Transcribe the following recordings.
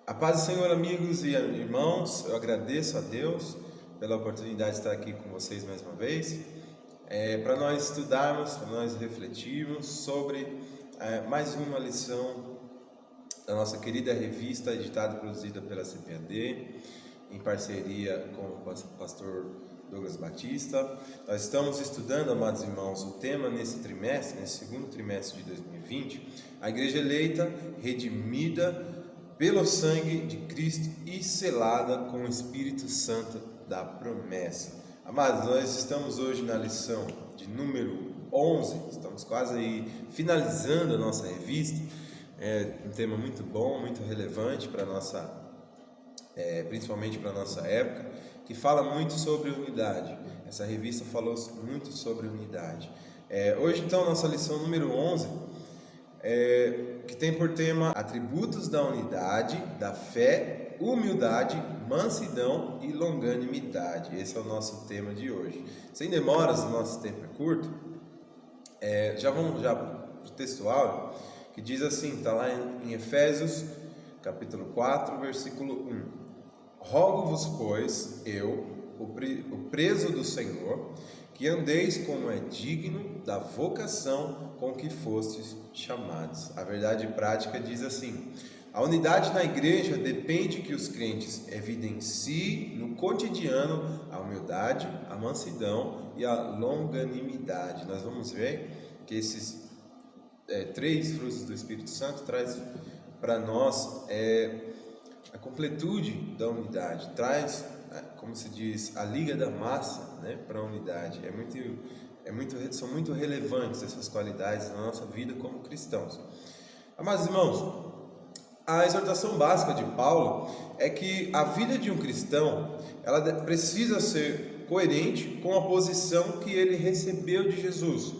A paz do Senhor, amigos e irmãos, eu agradeço a Deus pela oportunidade de estar aqui com vocês mais uma vez, para nós estudarmos, para nós refletirmos sobre mais uma lição da nossa querida revista, editada e produzida pela CPAD, em parceria com o pastor Douglas Batista. Nós estamos estudando, amados irmãos, o tema nesse trimestre, nesse segundo trimestre de 2020, a Igreja eleita, redimida pelo sangue de Cristo e selada com o Espírito Santo da promessa. Amados, nós estamos hoje na lição de número 11, estamos quase aí finalizando a nossa revista. É um tema muito bom, muito relevante para nossa, principalmente para a nossa época, que fala muito sobre unidade. Essa revista falou muito sobre unidade. Hoje, então, nossa lição número 11, que tem por tema atributos da unidade, da fé, humildade, mansidão e longanimidade. Esse é o nosso tema de hoje. Sem demoras, o nosso tempo é curto. Já vamos para o textual, que diz assim, está lá em Efésios, capítulo 4, versículo 1. Rogo-vos, pois, eu, o preso do Senhor, que andeis como é digno da vocação com que fostes chamados. A verdade prática diz assim: a unidade na igreja depende que os crentes evidenciem no cotidiano a humildade, a mansidão e a longanimidade. Nós vamos ver que esses três frutos do Espírito Santo traz para nós a completude da unidade, traz, como se diz, a liga da massa, né, para a unidade. São muito relevantes essas qualidades na nossa vida como cristãos. Amados irmãos, a exortação básica de Paulo é que a vida de um cristão ela precisa ser coerente com a posição que ele recebeu de Jesus.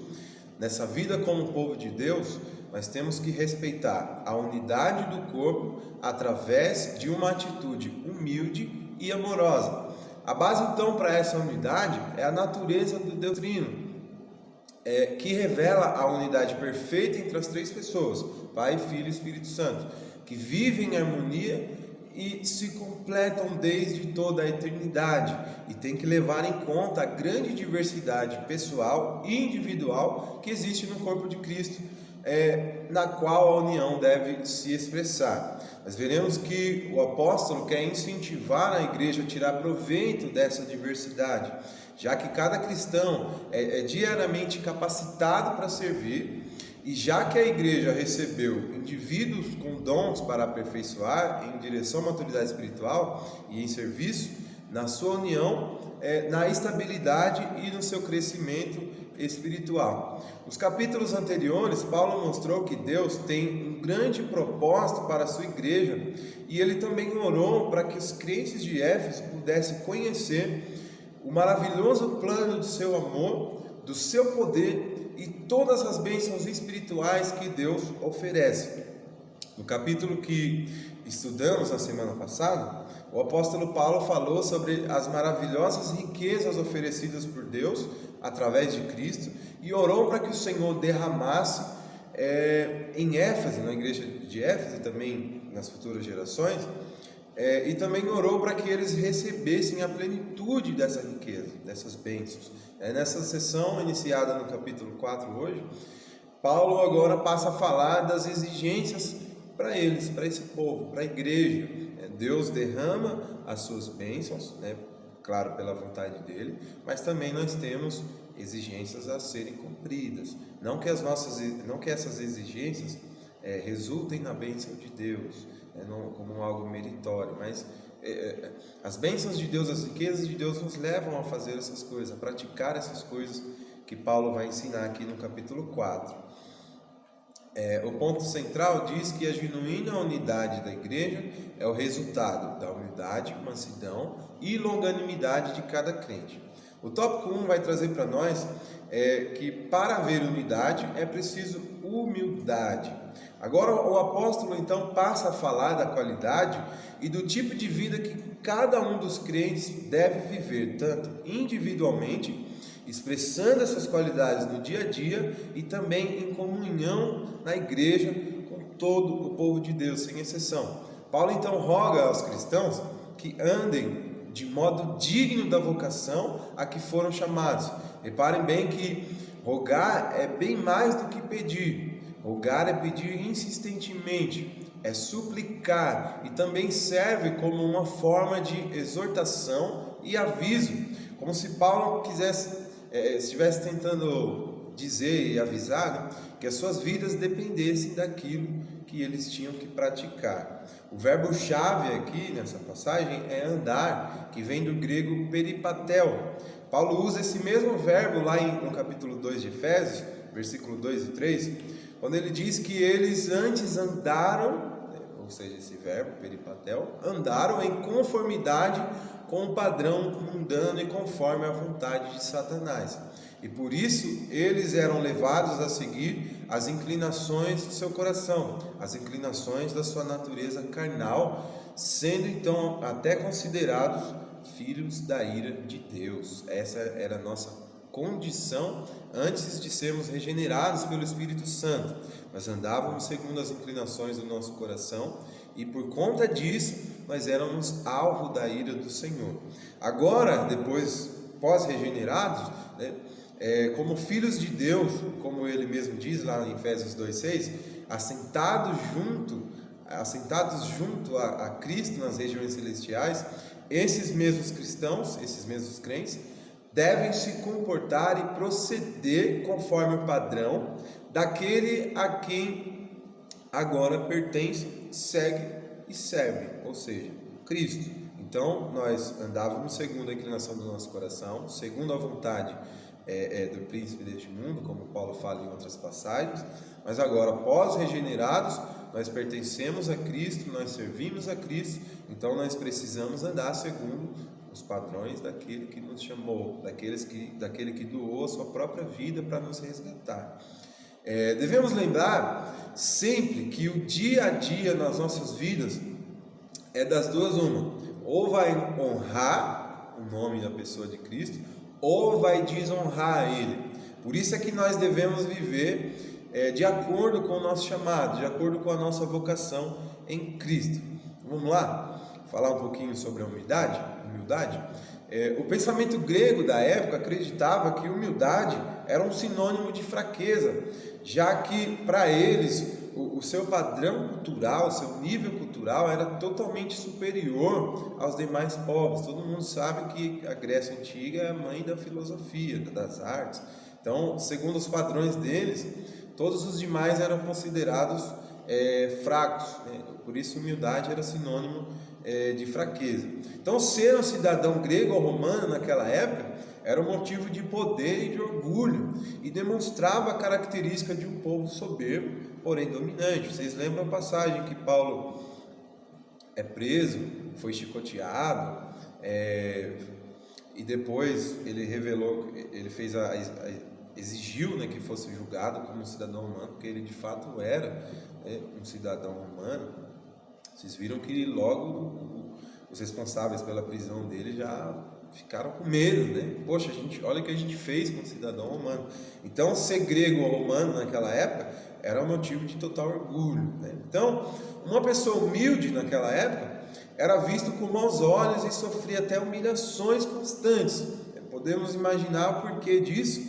Nessa vida como povo de Deus, nós temos que respeitar a unidade do corpo através de uma atitude humilde e amorosa. A base então para essa unidade é a natureza do Deus Trino, que revela a unidade perfeita entre as três pessoas, Pai, Filho e Espírito Santo, que vivem em harmonia e se completam desde toda a eternidade, e tem que levar em conta a grande diversidade pessoal e individual que existe no corpo de Cristo, na qual a união deve se expressar. Nós veremos que o apóstolo quer incentivar a igreja a tirar proveito dessa diversidade, já que cada cristão é diariamente capacitado para servir, e já que a igreja recebeu indivíduos com dons para aperfeiçoar em direção à maturidade espiritual e em serviço, na sua união, na estabilidade e no seu crescimento espiritual. Nos capítulos anteriores, Paulo mostrou que Deus tem um grande propósito para a sua igreja, e ele também orou para que os crentes de Éfeso pudessem conhecer o maravilhoso plano do seu amor, do seu poder e todas as bênçãos espirituais que Deus oferece. No capítulo que estudamos na semana passada, o apóstolo Paulo falou sobre as maravilhosas riquezas oferecidas por Deus através de Cristo, e orou para que o Senhor derramasse em Éfeso, na igreja de Éfeso e também nas futuras gerações, e também orou para que eles recebessem a plenitude dessa riqueza, dessas bênçãos. Nessa sessão iniciada no capítulo 4 hoje, Paulo agora passa a falar das exigências para eles, para esse povo, para a igreja. Deus derrama as suas bênçãos, claro, pela vontade dele, mas também nós temos exigências a serem cumpridas. Não que essas exigências resultem na bênção de Deus, como algo meritório, mas as bênçãos de Deus, as riquezas de Deus nos levam a fazer essas coisas, a praticar essas coisas que Paulo vai ensinar aqui no capítulo 4. O ponto central diz que a genuína unidade da igreja é o resultado da humildade, mansidão e longanimidade de cada crente. O tópico 1 vai trazer para nós que para haver unidade é preciso humildade. Agora o apóstolo então passa a falar da qualidade e do tipo de vida que cada um dos crentes deve viver, tanto individualmente, expressando essas qualidades no dia a dia, e também em comunhão na igreja com todo o povo de Deus, sem exceção. Paulo então roga aos cristãos que andem de modo digno da vocação a que foram chamados. Reparem bem que rogar é bem mais do que pedir. Rogar é pedir insistentemente, é suplicar, e também serve como uma forma de exortação e aviso, como se Paulo estivesse tentando dizer e avisar, né, que as suas vidas dependessem daquilo que eles tinham que praticar. O verbo-chave aqui nessa passagem é andar, que vem do grego peripatel. Paulo usa esse mesmo verbo lá no capítulo 2 de Efésios, versículo 2 e 3, quando ele diz que eles antes andaram, ou seja, esse verbo, peripatel, andaram em conformidade com o padrão mundano e conforme a vontade de Satanás. E por isso eles eram levados a seguir as inclinações do seu coração, as inclinações da sua natureza carnal, sendo então até considerados filhos da ira de Deus. Essa era a nossa condição antes de sermos regenerados pelo Espírito Santo. Nós andávamos segundo as inclinações do nosso coração e por conta disso nós éramos alvo da ira do Senhor. Agora, depois, pós-regenerados, né, como filhos de Deus, como ele mesmo diz lá em Efésios 2,6, assentados junto a Cristo nas regiões celestiais, esses mesmos cristãos, esses mesmos crentes, devem se comportar e proceder conforme o padrão daquele a quem agora pertence, segue e serve, ou seja, Cristo. Então, nós andávamos segundo a inclinação do nosso coração, segundo a vontade do príncipe deste mundo, como Paulo fala em outras passagens, mas agora, pós-regenerados, nós pertencemos a Cristo, nós servimos a Cristo, então nós precisamos andar segundo os padrões daquele que nos chamou, daquele que doou a sua própria vida para nos resgatar. Devemos lembrar sempre que o dia a dia nas nossas vidas é das duas uma: ou vai honrar o nome da pessoa de Cristo, ou vai desonrar Ele. Por isso é que nós devemos viver de acordo com o nosso chamado, de acordo com a nossa vocação em Cristo. Vamos lá? Falar um pouquinho sobre a humildade. O pensamento grego da época acreditava que humildade era um sinônimo de fraqueza, já que para eles o seu padrão cultural, o seu nível cultural era totalmente superior aos demais povos. Todo mundo sabe que a Grécia Antiga é a mãe da filosofia, das artes. Então, segundo os padrões deles, todos os demais eram considerados fracos, né? Por isso humildade era sinônimo de fraqueza. Então, ser um cidadão grego ou romano naquela época era um motivo de poder e de orgulho, e demonstrava a característica de um povo soberbo, porém dominante. Vocês lembram a passagem que Paulo é preso, foi chicoteado, e depois ele revelou, ele fez exigiu, né, que fosse julgado como um cidadão romano, porque ele de fato era um cidadão romano. Vocês viram que logo os responsáveis pela prisão dele já ficaram com medo, né? Poxa, olha o que a gente fez com o cidadão romano. Então, ser grego ou romano naquela época era um motivo de total orgulho, né? Então, uma pessoa humilde naquela época era visto com maus olhos e sofria até humilhações constantes. Podemos imaginar o porquê disso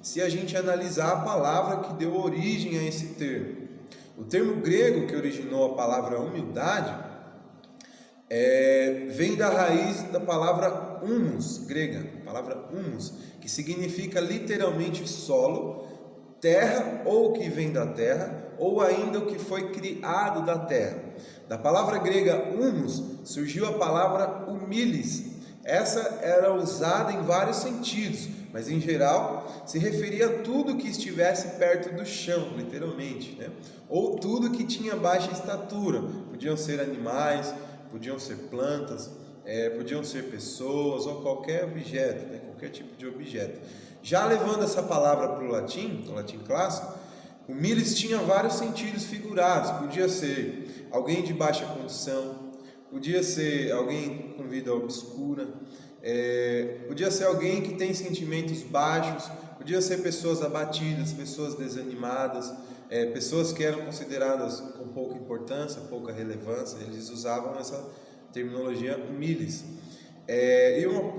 se a gente analisar a palavra que deu origem a esse termo. O termo grego que originou a palavra humildade vem da raiz da palavra humus, grega, a palavra humus, que significa literalmente solo, terra, ou o que vem da terra, ou ainda o que foi criado da terra. Da palavra grega humus surgiu a palavra humilis. Essa era usada em vários sentidos, mas em geral se referia a tudo que estivesse perto do chão, literalmente, né? Ou tudo que tinha baixa estatura. Podiam ser animais, podiam ser plantas, podiam ser pessoas ou qualquer objeto, né? Qualquer tipo de objeto. Já levando essa palavra para o latim clássico, o humilis tinha vários sentidos figurados. Podia ser alguém de baixa condição, podia ser alguém com vida obscura, podia ser alguém que tem sentimentos baixos, podia ser pessoas abatidas, pessoas desanimadas, pessoas que eram consideradas com pouca importância, pouca relevância, eles usavam essa terminologia humildes.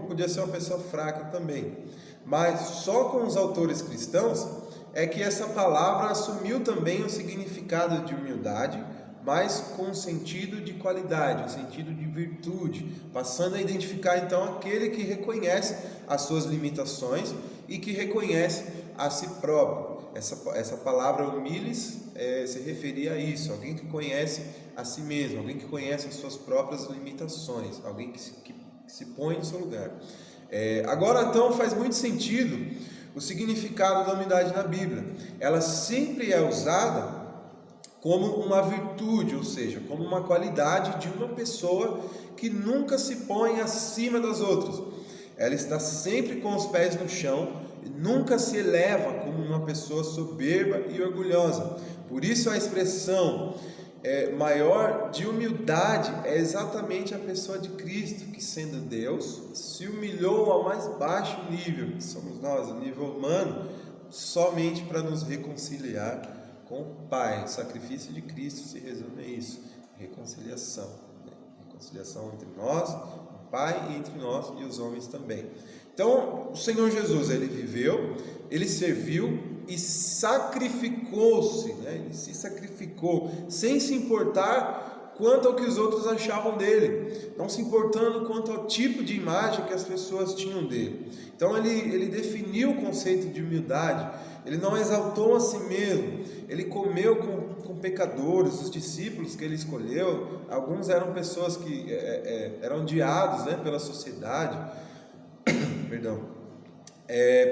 Podia ser uma pessoa fraca também, mas só com os autores cristãos é que essa palavra assumiu também o significado de humildade, mas com um sentido de qualidade, um sentido de virtude, passando a identificar então aquele que reconhece as suas limitações e que reconhece a si próprio. Essa palavra humildes se referia a isso, alguém que conhece a si mesmo, alguém que conhece as suas próprias limitações, alguém que se põe no seu lugar. Agora então faz muito sentido o significado da humildade na Bíblia. Ela sempre é usada como uma virtude, ou seja, como uma qualidade de uma pessoa que nunca se põe acima das outras. Ela está sempre com os pés no chão, nunca se eleva como uma pessoa soberba e orgulhosa. Por isso a expressão maior de humildade é exatamente a pessoa de Cristo, que sendo Deus, se humilhou ao mais baixo nível, que somos nós, o nível humano, somente para nos reconciliar com o Pai. O sacrifício de Cristo se resume a isso, reconciliação, reconciliação entre nós, o Pai, e entre nós e os homens também. Então, o Senhor Jesus, ele viveu, ele serviu e sacrificou-se, ele se sacrificou, sem se importar quanto ao que os outros achavam dele, não se importando quanto ao tipo de imagem que as pessoas tinham dele. Então ele definiu o conceito de humildade, ele não exaltou a si mesmo, ele comeu com pecadores, os discípulos que ele escolheu, alguns eram pessoas que eram odiados pela sociedade,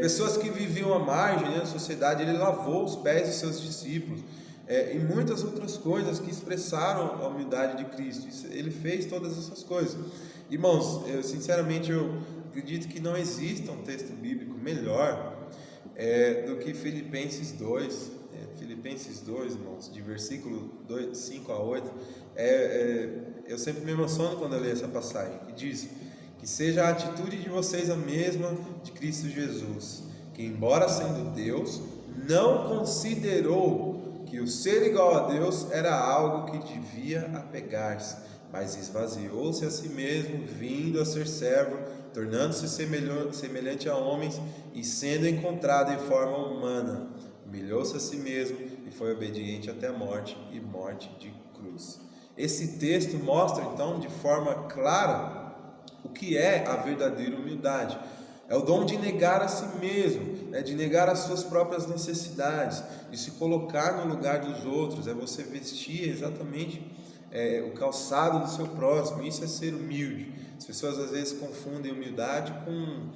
pessoas que viviam à margem da sociedade. Ele lavou os pés de seus discípulos, e muitas outras coisas que expressaram a humildade de Cristo. Ele fez todas essas coisas. Irmãos, sinceramente eu acredito que não exista um texto bíblico melhor do que Filipenses 2. Filipenses 2, irmãos, de versículo 5 a 8. Eu sempre me emociono quando eu leio essa passagem, que diz: que seja a atitude de vocês a mesma de Cristo Jesus, que embora sendo Deus, não considerou que o ser igual a Deus era algo que devia apegar-se, mas esvaziou-se a si mesmo, vindo a ser servo, tornando-se semelhante a homens e sendo encontrado em forma humana, humilhou-se a si mesmo e foi obediente até a morte, e morte de cruz. Esse texto mostra então de forma clara o que é a verdadeira humildade. É o dom de negar a si mesmo, de negar as suas próprias necessidades, de se colocar no lugar dos outros, é você vestir exatamente o calçado do seu próximo. Isso é ser humilde. As pessoas às vezes confundem humildade com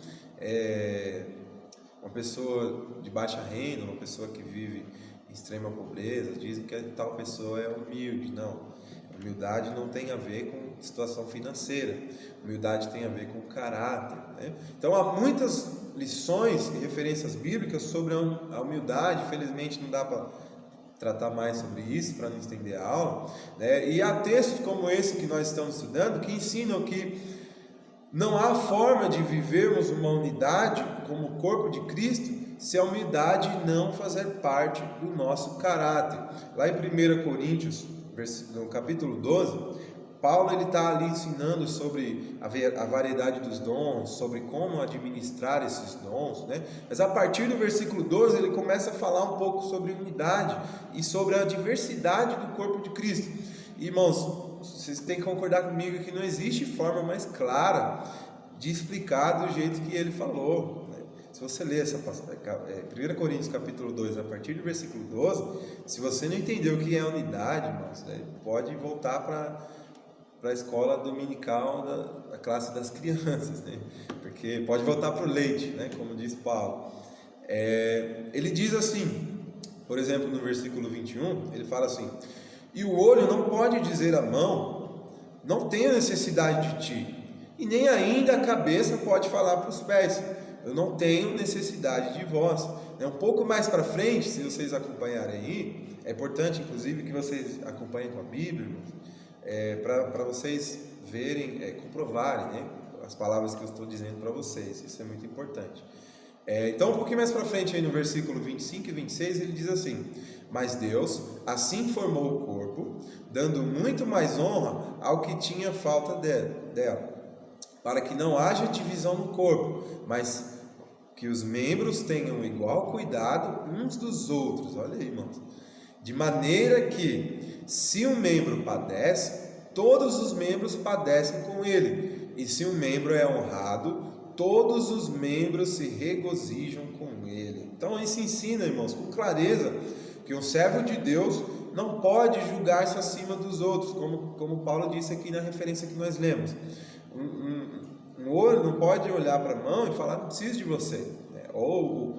uma pessoa de baixa renda, uma pessoa que vive em extrema pobreza, dizem que tal pessoa é humilde. Não. Humildade não tem a ver com situação financeira, humildade tem a ver com caráter. Então há muitas lições e referências bíblicas sobre a humildade. Infelizmente não dá para tratar mais sobre isso, para não estender a aula, e há textos como esse que nós estamos estudando que ensinam que não há forma de vivermos uma unidade como o corpo de Cristo se a humildade não fazer parte do nosso caráter. Lá em 1 Coríntios, no capítulo 12, Paulo está ali ensinando sobre a variedade dos dons, sobre como administrar esses dons, Mas a partir do versículo 12 ele começa a falar um pouco sobre unidade e sobre a diversidade do corpo de Cristo. Irmãos, vocês têm que concordar comigo que não existe forma mais clara de explicar do jeito que ele falou. Se você ler essa passagem, 1 Coríntios capítulo 2, a partir do versículo 12, se você não entendeu o que é a unidade, irmãos, pode voltar para a escola dominical da classe das crianças, porque pode voltar para o leite, como diz Paulo. Ele diz assim, por exemplo, no versículo 21, ele fala assim: e o olho não pode dizer à mão, não tenho necessidade de ti, e nem ainda a cabeça pode falar para os pés, eu não tenho necessidade de vós. Um pouco mais para frente, se vocês acompanharem aí, é importante inclusive que vocês acompanhem com a Bíblia, para vocês verem, comprovarem as palavras que eu estou dizendo para vocês. Isso é muito importante. Então, um pouquinho mais para frente, aí no versículo 25 e 26, ele diz assim: mas Deus assim formou o corpo, dando muito mais honra ao que tinha falta dela, para que não haja divisão no corpo, mas que os membros tenham igual cuidado uns dos outros. Olha aí, irmãos. De maneira que, se um membro padece, todos os membros padecem com ele. E se um membro é honrado, todos os membros se regozijam com ele. Então isso ensina, irmãos, com clareza, que um servo de Deus não pode julgar-se acima dos outros, como Paulo disse aqui na referência que nós lemos. Um olho não pode olhar para a mão e falar: não preciso de você, né? Ou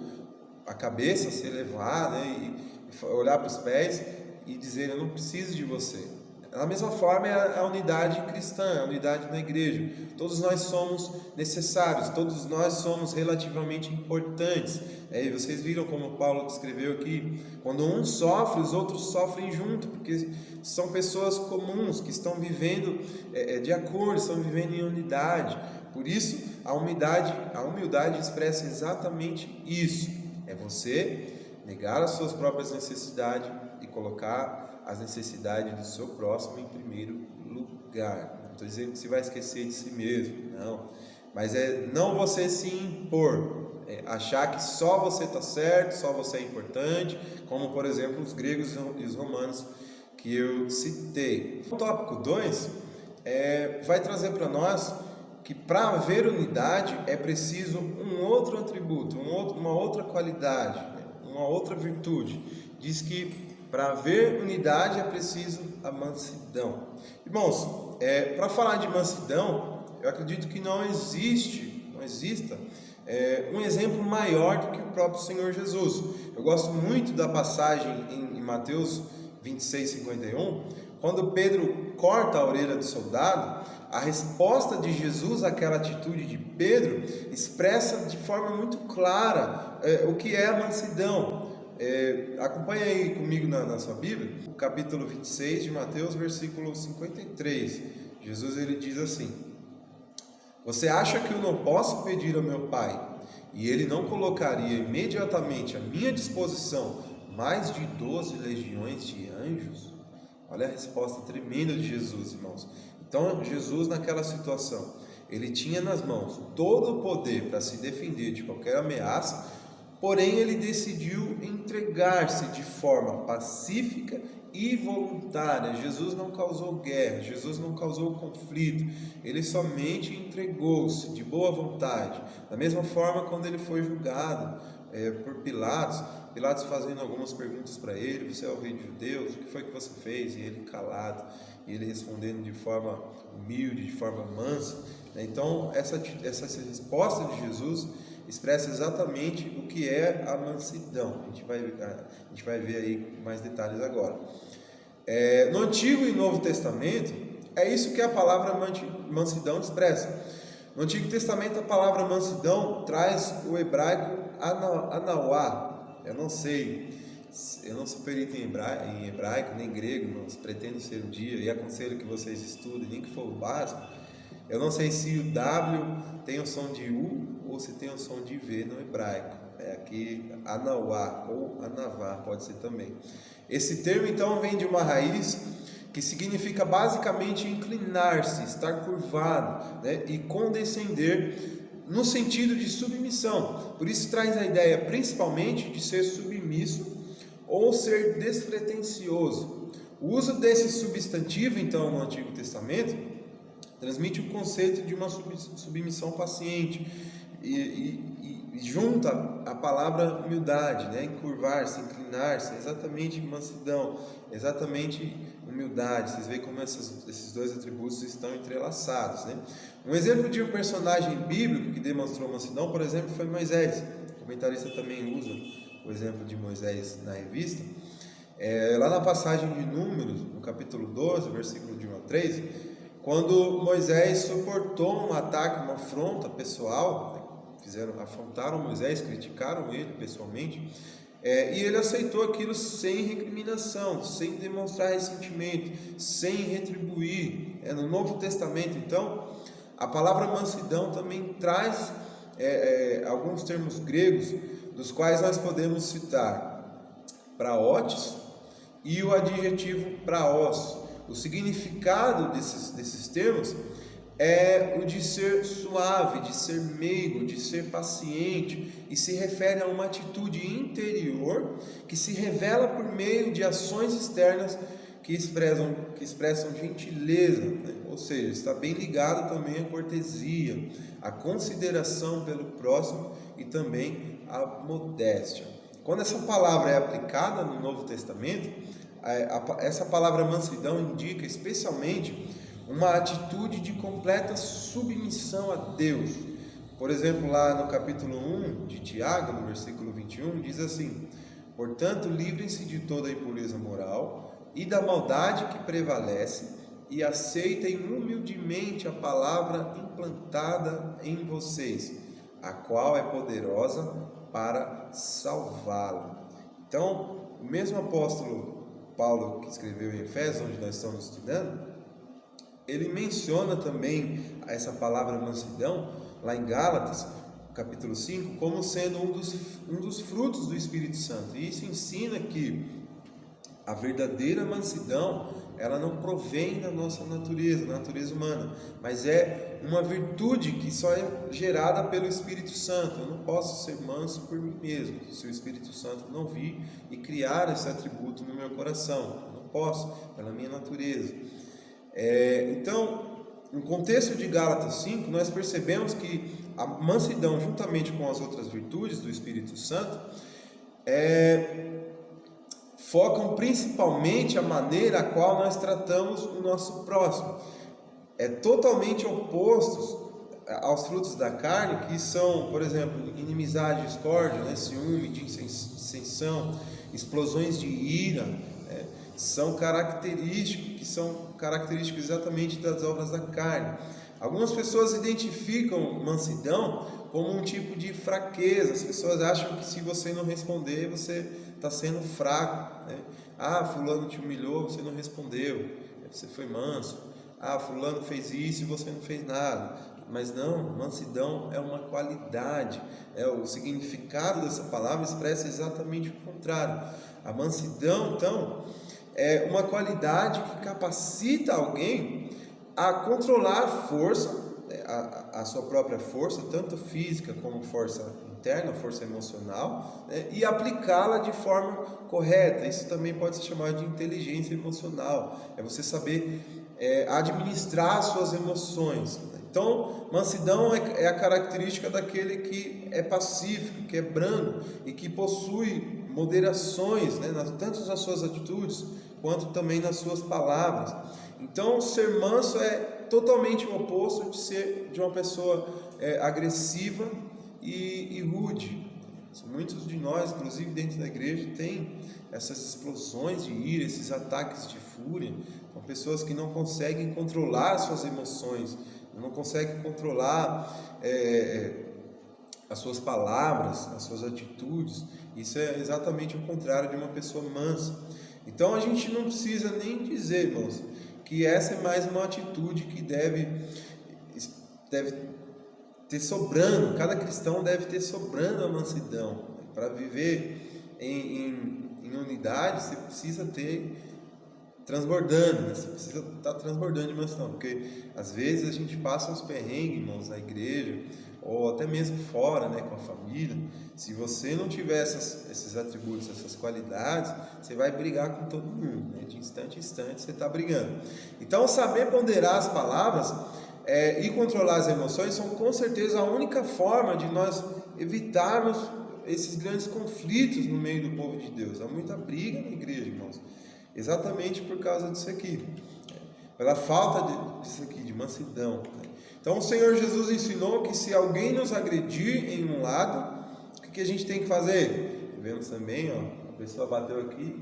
a cabeça se elevar, né? E olhar para os pés e dizer: eu não preciso de você. Da mesma forma é a unidade cristã, a unidade na igreja. Todos nós somos necessários, todos nós somos relativamente importantes. E vocês viram como Paulo descreveu aqui: quando um sofre, os outros sofrem junto, porque são pessoas comuns que estão vivendo de acordo, estão vivendo em unidade. Por isso, a humildade expressa exatamente isso: é você negar as suas próprias necessidades e colocar as necessidades do seu próximo em primeiro lugar. Não estou dizendo que você vai esquecer de si mesmo, não. Mas não você se impor, achar que só você está certo, só você é importante, como por exemplo os gregos e os romanos que eu citei. O tópico 2 vai trazer para nós que para haver unidade é preciso um outro atributo, uma outra qualidade, uma outra virtude. Diz que para haver unidade é preciso a mansidão. Irmãos, para falar de mansidão, eu acredito que não exista um exemplo maior do que o próprio Senhor Jesus. Eu gosto muito da passagem em Mateus 26:51, quando Pedro corta a orelha do soldado. A resposta de Jesus àquela atitude de Pedro expressa de forma muito clara o que é a mansidão. Acompanhe aí comigo na sua Bíblia, o capítulo 26 de Mateus, versículo 53. Jesus ele diz assim: você acha que eu não posso pedir ao meu Pai, e Ele não colocaria imediatamente à minha disposição mais de 12 legiões de anjos? Olha a resposta tremenda de Jesus, irmãos. Então Jesus, naquela situação, ele tinha nas mãos todo o poder para se defender de qualquer ameaça. Porém, ele decidiu entregar-se de forma pacífica e voluntária. Jesus não causou guerra, Jesus não causou conflito, ele somente entregou-se de boa vontade. Da mesma forma, quando ele foi julgado por Pilatos fazendo algumas perguntas para ele: você é o rei dos judeus, o que foi que você fez? E ele calado, e ele respondendo de forma humilde, de forma mansa. Então, essa resposta de Jesus expressa exatamente o que é a mansidão. A gente vai ver aí mais detalhes agora. No Antigo e Novo Testamento, é isso que a palavra mansidão expressa. No Antigo Testamento, a palavra mansidão traz o hebraico anawá. Eu não sou perito em hebraico, nem grego, mas pretendo ser um dia, e aconselho que vocês estudem, nem que for o básico. Eu não sei se o W tem o som de U ou se tem o som de V no hebraico. Aqui anawá ou anavá pode ser também. Esse termo então vem de uma raiz que significa basicamente inclinar-se, estar curvado, né, e condescender no sentido de submissão. Por isso traz a ideia principalmente de ser submisso ou ser despretensioso. O uso desse substantivo então no Antigo Testamento transmite o conceito de uma submissão paciente e junta a palavra humildade, né? Encurvar-se, inclinar-se, exatamente mansidão, exatamente humildade. Vocês veem como esses dois atributos estão entrelaçados, né? Um exemplo de um personagem bíblico que demonstrou mansidão, por exemplo, foi Moisés. O comentarista também usa o exemplo de Moisés na revista. Lá na passagem de Números, no capítulo 12, versículo de 1 a 3, quando Moisés suportou um ataque, uma afronta pessoal, afrontaram Moisés, criticaram ele pessoalmente, e ele aceitou aquilo sem recriminação, sem demonstrar ressentimento, sem retribuir. No Novo Testamento, então, a palavra mansidão também traz alguns termos gregos, dos quais nós podemos citar praotes e o adjetivo praos. O significado desses termos é o de ser suave, de ser meigo, de ser paciente, e se refere a uma atitude interior que se revela por meio de ações externas que expressam gentileza, né? Ou seja, está bem ligado também à cortesia, à consideração pelo próximo e também à modéstia. Quando essa palavra é aplicada no Novo Testamento, essa palavra mansidão indica especialmente uma atitude de completa submissão a Deus. Por exemplo, lá no capítulo 1 de Tiago, no versículo 21, diz assim: portanto, livrem-se de toda a impureza moral e da maldade que prevalece, e aceitem humildemente a palavra implantada em vocês, a qual é poderosa para salvá-lo. Então, o mesmo apóstolo Paulo que escreveu em Efésios, onde nós estamos estudando, ele menciona também essa palavra mansidão, lá em Gálatas, capítulo 5, como sendo um dos frutos do Espírito Santo. E isso ensina que a verdadeira mansidão, ela não provém da nossa natureza humana, mas é uma virtude que só é gerada pelo Espírito Santo. Eu não posso ser manso por mim mesmo, se o Espírito Santo não vir e criar esse atributo no meu coração. Eu não posso, pela minha natureza. Então, no contexto de Gálatas 5, nós percebemos que a mansidão, juntamente com as outras virtudes do Espírito Santo, focam principalmente a maneira a qual nós tratamos o nosso próximo. É totalmente opostos aos frutos da carne, que são, por exemplo, inimizade, discórdia, né, ciúme, dissensão, explosões de ira, né, são características exatamente das obras da carne. Algumas pessoas identificam mansidão como um tipo de fraqueza. As pessoas acham que se você não responder, você está sendo fraco, né? Fulano te humilhou, você não respondeu, você foi manso. Fulano fez isso e você não fez nada. Mas não, mansidão é uma qualidade. O significado dessa palavra expressa exatamente o contrário. A mansidão, então, é uma qualidade que capacita alguém a controlar a força, a sua própria força, tanto física como força interna, força emocional, né, e aplicá-la de forma correta. Isso também pode ser chamado de inteligência emocional. É você saber administrar as suas emoções. Então, mansidão é a característica daquele que é pacífico, que é brando e que possui moderações, né, tanto nas suas atitudes quanto também nas suas palavras. Então, ser manso é totalmente o oposto de uma pessoa agressiva e rude. Muitos de nós, inclusive dentro da igreja, tem essas explosões de ira, esses ataques de fúria. São pessoas que não conseguem controlar as suas emoções, não conseguem controlar as suas palavras, as suas atitudes. Isso é exatamente o contrário de uma pessoa mansa. Então a gente não precisa nem dizer, irmãos, que essa é mais uma atitude que deve ter sobrando. Cada cristão deve ter sobrando a mansidão. Para viver em unidade, você precisa ter transbordando, né? Você precisa estar transbordando de mansidão, porque às vezes a gente passa uns perrengues, irmãos, na igreja, ou até mesmo fora, né, com a família. Se você não tiver esses atributos, essas qualidades, você vai brigar com todo mundo, né? De instante em instante você está brigando. Então, saber ponderar as palavras e controlar as emoções são com certeza a única forma de nós evitarmos esses grandes conflitos no meio do povo de Deus. Há muita briga na igreja, irmãos, exatamente por causa disso aqui, pela falta disso aqui, de mansidão. Então o Senhor Jesus ensinou que se alguém nos agredir em um lado, o que a gente tem que fazer? Vemos também, a pessoa bateu aqui,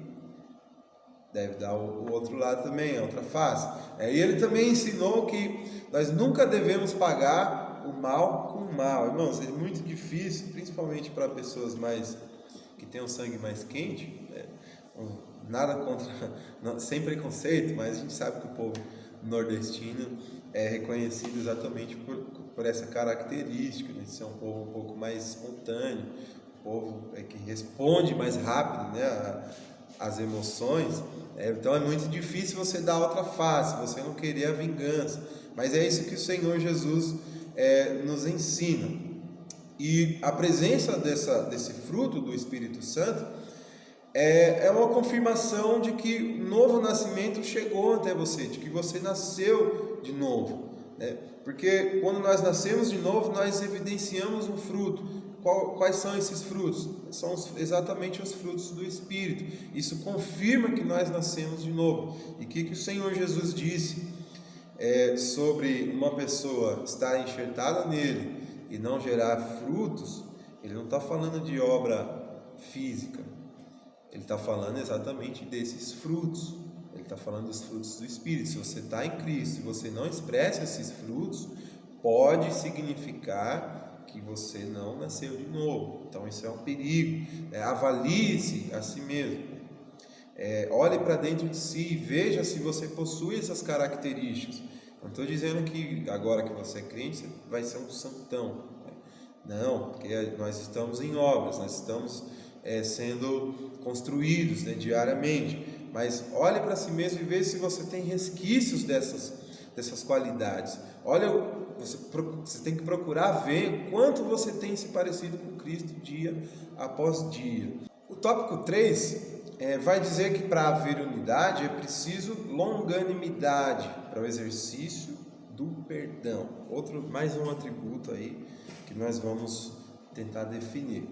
deve dar o outro lado também, a outra face. E ele também ensinou que nós nunca devemos pagar o mal com o mal. Irmãos, é muito difícil, principalmente para pessoas que têm o sangue mais quente, né? Nada contra, sem preconceito, mas a gente sabe que o povo nordestino é reconhecido exatamente por essa característica, né, de ser um povo um pouco mais espontâneo, um povo que responde mais rápido, né, às emoções. Então é muito difícil você dar outra face, você não querer a vingança, mas é isso que o Senhor Jesus nos ensina. E a presença desse fruto do Espírito Santo é uma confirmação de que o novo nascimento chegou até você, de que você nasceu de novo, né? Porque quando nós nascemos de novo, nós evidenciamos um fruto. Quais são esses frutos? São exatamente os frutos do Espírito. Isso confirma que nós nascemos de novo. E o que o Senhor Jesus disse sobre uma pessoa estar enxertada nele e não gerar frutos? Ele não está falando de obra física. Ele está falando exatamente desses frutos. Ele está falando dos frutos do Espírito. Se você está em Cristo e você não expressa esses frutos, pode significar que você não nasceu de novo. Então isso é um perigo. Avalie-se a si mesmo. Olhe para dentro de si e veja se você possui essas características. Não estou dizendo que agora que você é crente, você vai ser um santão. Não, porque nós estamos em obras, nós estamos sendo construídos, né, diariamente. Mas olhe para si mesmo e veja se você tem resquícios dessas qualidades. Olha, você tem que procurar ver quanto você tem se parecido com Cristo dia após dia. O tópico 3 vai dizer que para haver unidade é preciso longanimidade para o exercício do perdão. Mais um atributo aí que nós vamos tentar definir.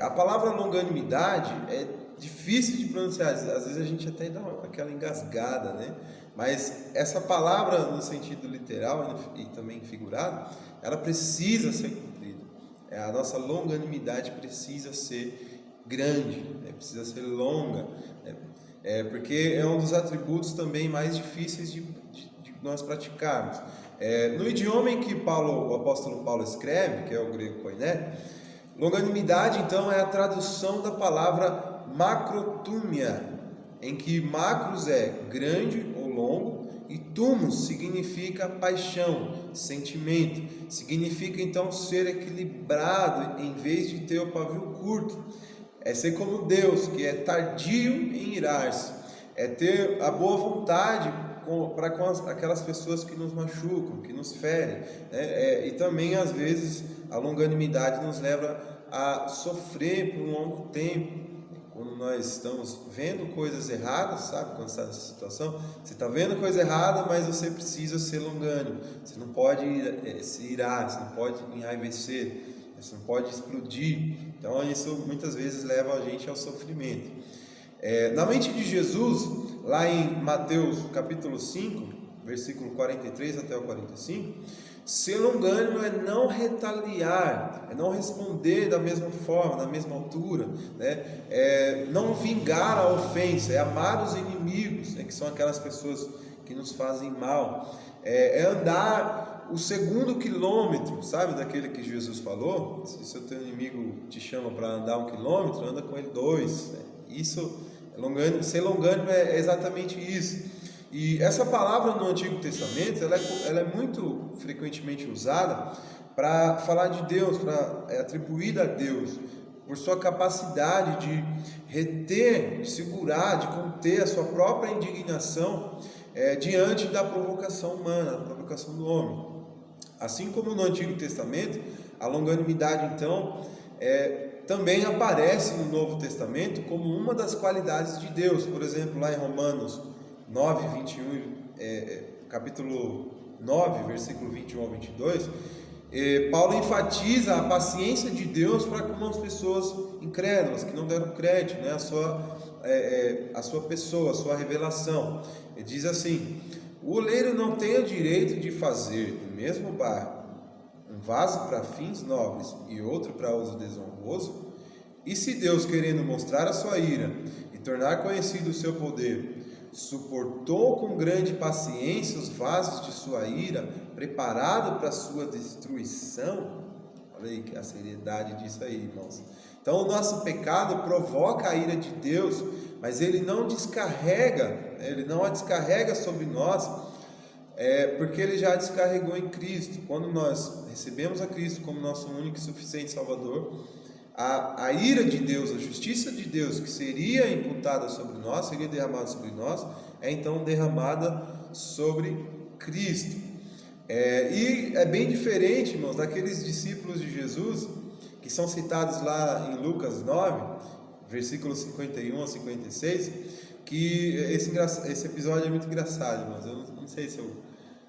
A palavra longanimidade é difícil de pronunciar, às vezes a gente até dá aquela engasgada, né? Mas essa palavra, no sentido literal e também figurado, ela precisa ser cumprida. A nossa longanimidade precisa ser grande, precisa ser longa, porque é um dos atributos também mais difíceis de nós praticarmos. No idioma em que o apóstolo Paulo escreve, que é o grego koiné, longanimidade então é a tradução da palavra macrotúmia, em que macros é grande ou longo e tumos significa paixão, sentimento. Significa então ser equilibrado em vez de ter o pavio curto. É ser como Deus, que é tardio em irar-se. É ter a boa vontade para com aquelas pessoas que nos machucam, que nos ferem, né? E também às vezes a longanimidade nos leva a sofrer por um longo tempo. Quando nós estamos vendo coisas erradas, sabe? Quando está nessa situação, você está vendo coisa errada, mas você precisa ser longânimo. Você não pode se irar, você não pode enraivecer, você não pode explodir. Então isso muitas vezes leva a gente ao sofrimento. Na mente de Jesus, lá em Mateus capítulo 5, versículo 43 até o 45, ser longânimo é não retaliar, é não responder da mesma forma, da mesma altura, né? É não vingar a ofensa, é amar os inimigos, né? Que são aquelas pessoas que nos fazem mal, é andar o segundo quilômetro, sabe, daquele que Jesus falou. Se o seu teu inimigo te chama para andar 1 quilômetro, anda com ele 2, né? Isso é longânimo. Ser longânimo é exatamente isso. E essa palavra no Antigo Testamento, ela é muito frequentemente usada para falar de Deus, é atribuída a Deus, por sua capacidade de reter, de segurar, de conter a sua própria indignação diante da provocação humana, da provocação do homem. Assim como no Antigo Testamento, a longanimidade então também aparece no Novo Testamento como uma das qualidades de Deus. Por exemplo, lá em Romanos 9, 21, capítulo 9, versículo 21 ao 22, Paulo enfatiza a paciência de Deus para com as pessoas incrédulas, que não deram crédito, né, a sua pessoa, a sua revelação. Ele diz assim: o oleiro não tem o direito de fazer do mesmo barro um vaso para fins nobres e outro para uso desonroso? E se Deus, querendo mostrar a sua ira e tornar conhecido o seu poder, suportou com grande paciência os vasos de sua ira, preparado para a sua destruição? Olha aí a seriedade disso aí, irmãos. Então o nosso pecado provoca a ira de Deus, mas ele não a descarrega sobre nós porque ele já descarregou em Cristo. Quando nós recebemos a Cristo como nosso único e suficiente Salvador, a ira de Deus, a justiça de Deus que seria imputada sobre nós, seria derramada sobre nós, é então derramada sobre Cristo. E é bem diferente, irmãos, daqueles discípulos de Jesus que são citados lá em Lucas 9, versículos 51 a 56, que esse episódio é muito engraçado, irmãos. Eu não sei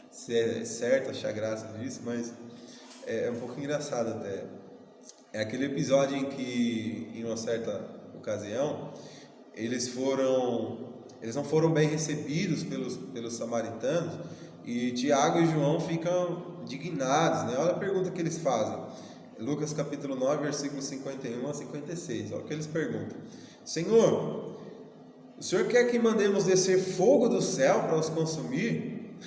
se é certo achar graça disso, mas é um pouco engraçado até. É aquele episódio em que, em uma certa ocasião, eles não foram bem recebidos pelos samaritanos, e Tiago e João ficam indignados, né? Olha a pergunta que eles fazem. Lucas capítulo 9, versículos 51 a 56. Olha o que eles perguntam: Senhor, o Senhor quer que mandemos descer fogo do céu para os consumir?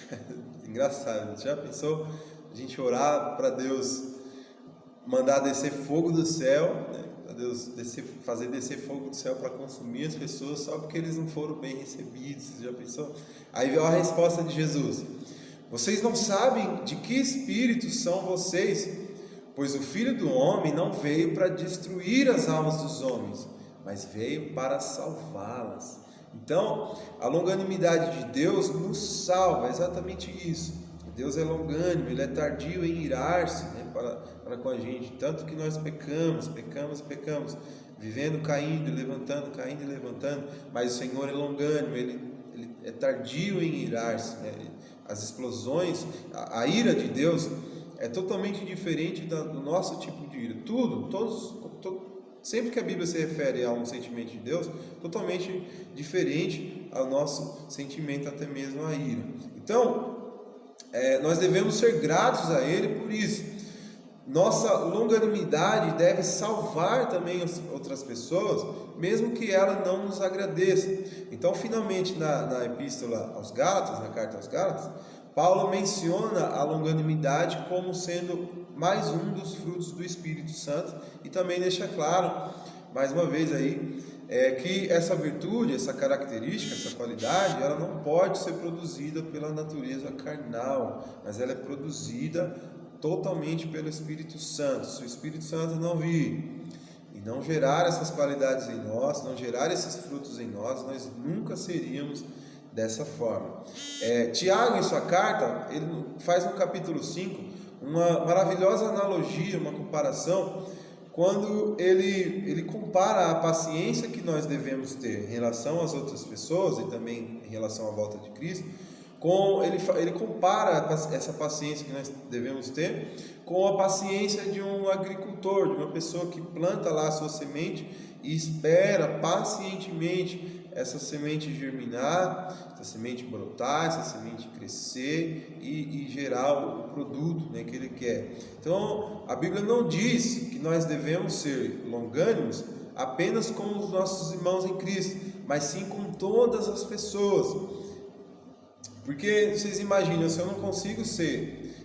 Engraçado, já pensou a gente orar para Deus mandar descer fogo do céu, né? Para Deus fazer descer fogo do céu para consumir as pessoas só porque eles não foram bem recebidos? Você já pensou? Aí veio a resposta de Jesus: vocês não sabem de que espírito são vocês, pois o Filho do Homem não veio para destruir as almas dos homens, mas veio para salvá-las. Então, a longanimidade de Deus nos salva, é exatamente isso. Deus é longânimo, Ele é tardio em irar-se, né, para com a gente, tanto que nós pecamos, vivendo, caindo e levantando, mas o Senhor é longânimo, Ele é tardio em irar-se, né? As explosões, a ira de Deus é totalmente diferente do nosso tipo de ira. Sempre que a Bíblia se refere a um sentimento de Deus, totalmente diferente ao nosso sentimento, até mesmo a ira. Então, nós devemos ser gratos a Ele por isso. Nossa longanimidade deve salvar também outras pessoas, mesmo que ela não nos agradeça. Então, finalmente, na epístola aos Gálatas, na carta aos Gálatas, Paulo menciona a longanimidade como sendo mais um dos frutos do Espírito Santo, e também deixa claro, mais uma vez aí, que essa virtude, essa característica, essa qualidade, ela não pode ser produzida pela natureza carnal, mas ela é produzida totalmente pelo Espírito Santo. Se o Espírito Santo não vir e não gerar essas qualidades em nós, não gerar esses frutos em nós nunca seríamos dessa forma. Tiago, em sua carta, ele faz no capítulo 5 uma maravilhosa analogia, uma comparação, quando ele compara a paciência que nós devemos ter em relação às outras pessoas e também em relação à volta de Cristo, ele compara essa paciência que nós devemos ter com a paciência de um agricultor, de uma pessoa que planta lá a sua semente e espera pacientemente essa semente germinar, essa semente brotar, essa semente crescer e gerar o produto, né, que ele quer. Então, a Bíblia não diz que nós devemos ser longânimos apenas com os nossos irmãos em Cristo, mas sim com todas as pessoas. Porque vocês imaginam, se eu não consigo ser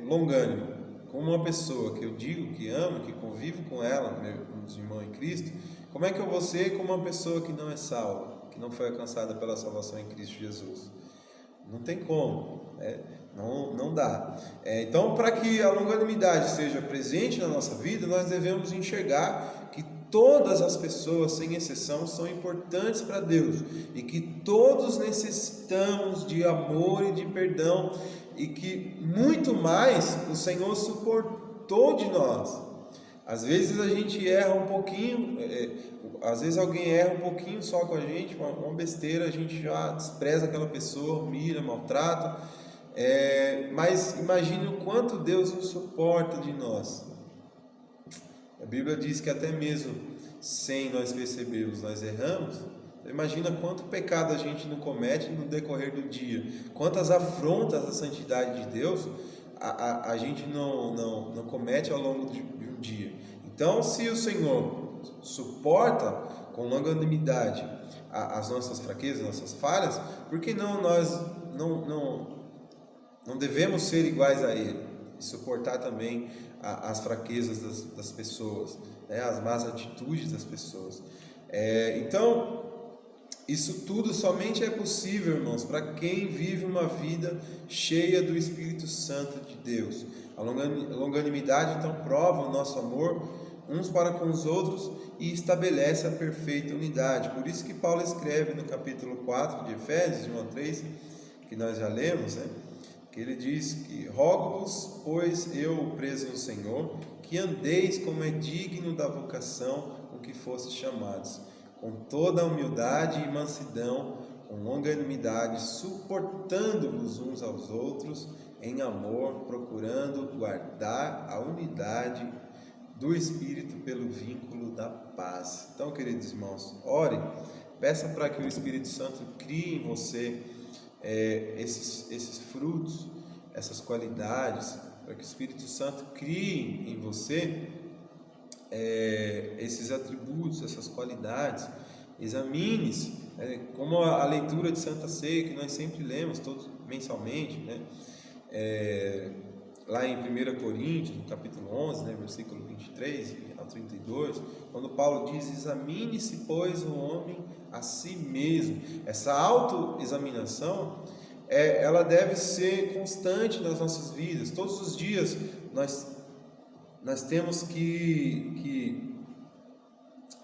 longânimo com uma pessoa que eu digo que amo, que convivo com ela, meus irmãos em Cristo, como é que eu vou ser com uma pessoa que não é salva, que não foi alcançada pela salvação em Cristo Jesus? Não tem como, não dá. Então, para que a longanimidade seja presente na nossa vida, nós devemos enxergar que todas as pessoas, sem exceção, são importantes para Deus, e que todos necessitamos de amor e de perdão, e que muito mais o Senhor suportou de nós. Às vezes a gente erra um pouquinho, às vezes alguém erra um pouquinho só com a gente, uma besteira, a gente já despreza aquela pessoa, humilha, maltrata, mas imagine o quanto Deus nos suporta de nós. A Bíblia diz que até mesmo sem nós percebermos, nós erramos. Imagina quanto pecado a gente não comete no decorrer do dia, quantas afrontas à santidade de Deus a gente não comete ao longo de um dia. Então, se o Senhor suporta com longanimidade as nossas fraquezas, nossas falhas, por que não nós não devemos ser iguais a Ele e suportar também as fraquezas das pessoas, né? As más atitudes das pessoas? Então, Isso tudo somente é possível, irmãos, para quem vive uma vida cheia do Espírito Santo de Deus. A longanimidade, então, prova o nosso amor uns para com os outros e estabelece a perfeita unidade. Por isso que Paulo escreve no capítulo 4 de Efésios, de 1 a 3, que nós já lemos, que ele diz que rogo-vos, pois eu, preso no Senhor, que andeis como é digno da vocação com que fostes chamados, com toda a humildade e mansidão, com longanimidade, suportando-vos uns aos outros em amor, procurando guardar a unidade do Espírito pelo vínculo da paz. Então, queridos irmãos, ore, peça para que o Espírito Santo crie em você esses frutos, essas qualidades, para que o Espírito Santo crie em você esses atributos, essas qualidades. Examine-se, como a leitura de Santa Ceia, que nós sempre lemos, todos mensalmente, lá em 1 Coríntios, no capítulo 11, versículo 23 ao 32, quando Paulo diz: examine-se, pois, o homem a si mesmo. Essa autoexaminação, ela deve ser constante nas nossas vidas. Todos os dias nós temos que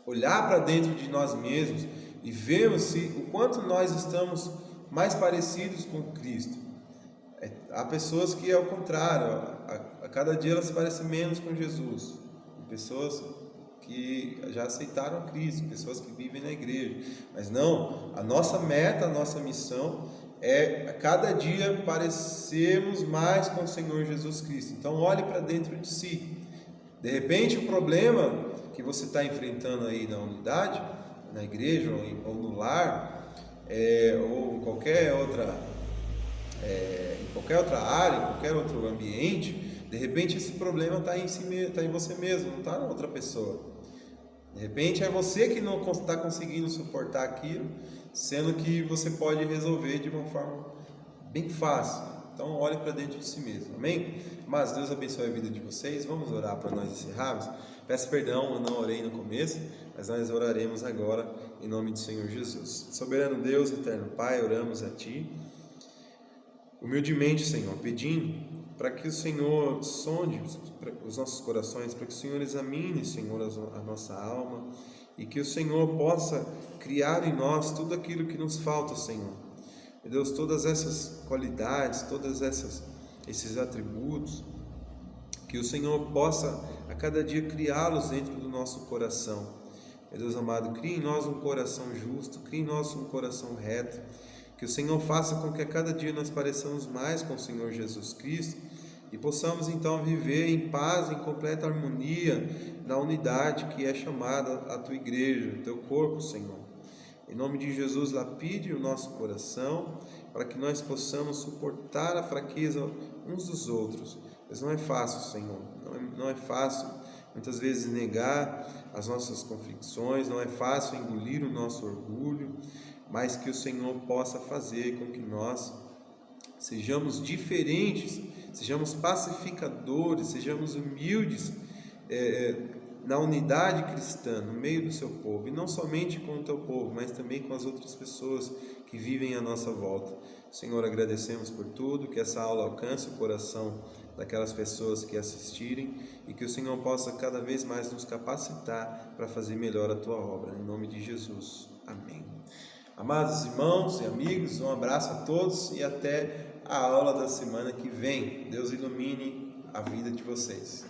olhar para dentro de nós mesmos e vermos o quanto nós estamos mais parecidos com Cristo. Há pessoas que, ao contrário, a cada dia elas se parecem menos com Jesus. Pessoas que já aceitaram Cristo, pessoas que vivem na igreja. Mas não, a nossa meta, a nossa missão é a cada dia parecermos mais com o Senhor Jesus Cristo. Então olhe para dentro de si. De repente o problema que você está enfrentando aí na unidade, na igreja ou no lar, ou em qualquer outra área, em qualquer outro ambiente, de repente esse problema está em si mesmo, está em você mesmo, não está na outra pessoa. De repente é você que não está conseguindo suportar aquilo, sendo que você pode resolver de uma forma bem fácil. Então olhe para dentro de si mesmo, amém? Mas Deus abençoe a vida de vocês. Vamos orar para nós encerrarmos. Peço perdão, eu não orei no começo, mas nós oraremos agora em nome do Senhor Jesus. Soberano Deus, eterno Pai, oramos a Ti humildemente, Senhor, pedindo para que o Senhor sonde os nossos corações, para que o Senhor examine, Senhor, a nossa alma, e que o Senhor possa criar em nós tudo aquilo que nos falta, Senhor. Meu Deus, todas essas qualidades, todos esses atributos, que o Senhor possa a cada dia criá-los dentro do nosso coração. Meu Deus amado, crie em nós um coração justo, crie em nós um coração reto, que o Senhor faça com que a cada dia nós pareçamos mais com o Senhor Jesus Cristo e possamos então viver em paz, em completa harmonia, na unidade que é chamada a Tua igreja, o Teu corpo, Senhor. Em nome de Jesus, lapide o nosso coração, para que nós possamos suportar a fraqueza uns dos outros. Mas não é fácil, Senhor, não é fácil muitas vezes negar as nossas convicções, não é fácil engolir o nosso orgulho, mas que o Senhor possa fazer com que nós sejamos diferentes, sejamos pacificadores, sejamos humildes, na unidade cristã, no meio do seu povo, e não somente com o teu povo, mas também com as outras pessoas que vivem à nossa volta. Senhor, agradecemos por tudo, que essa aula alcance o coração daquelas pessoas que assistirem, e que o Senhor possa cada vez mais nos capacitar para fazer melhor a tua obra, em nome de Jesus, amém. Amados irmãos e amigos, um abraço a todos e até a aula da semana que vem. Deus ilumine a vida de vocês.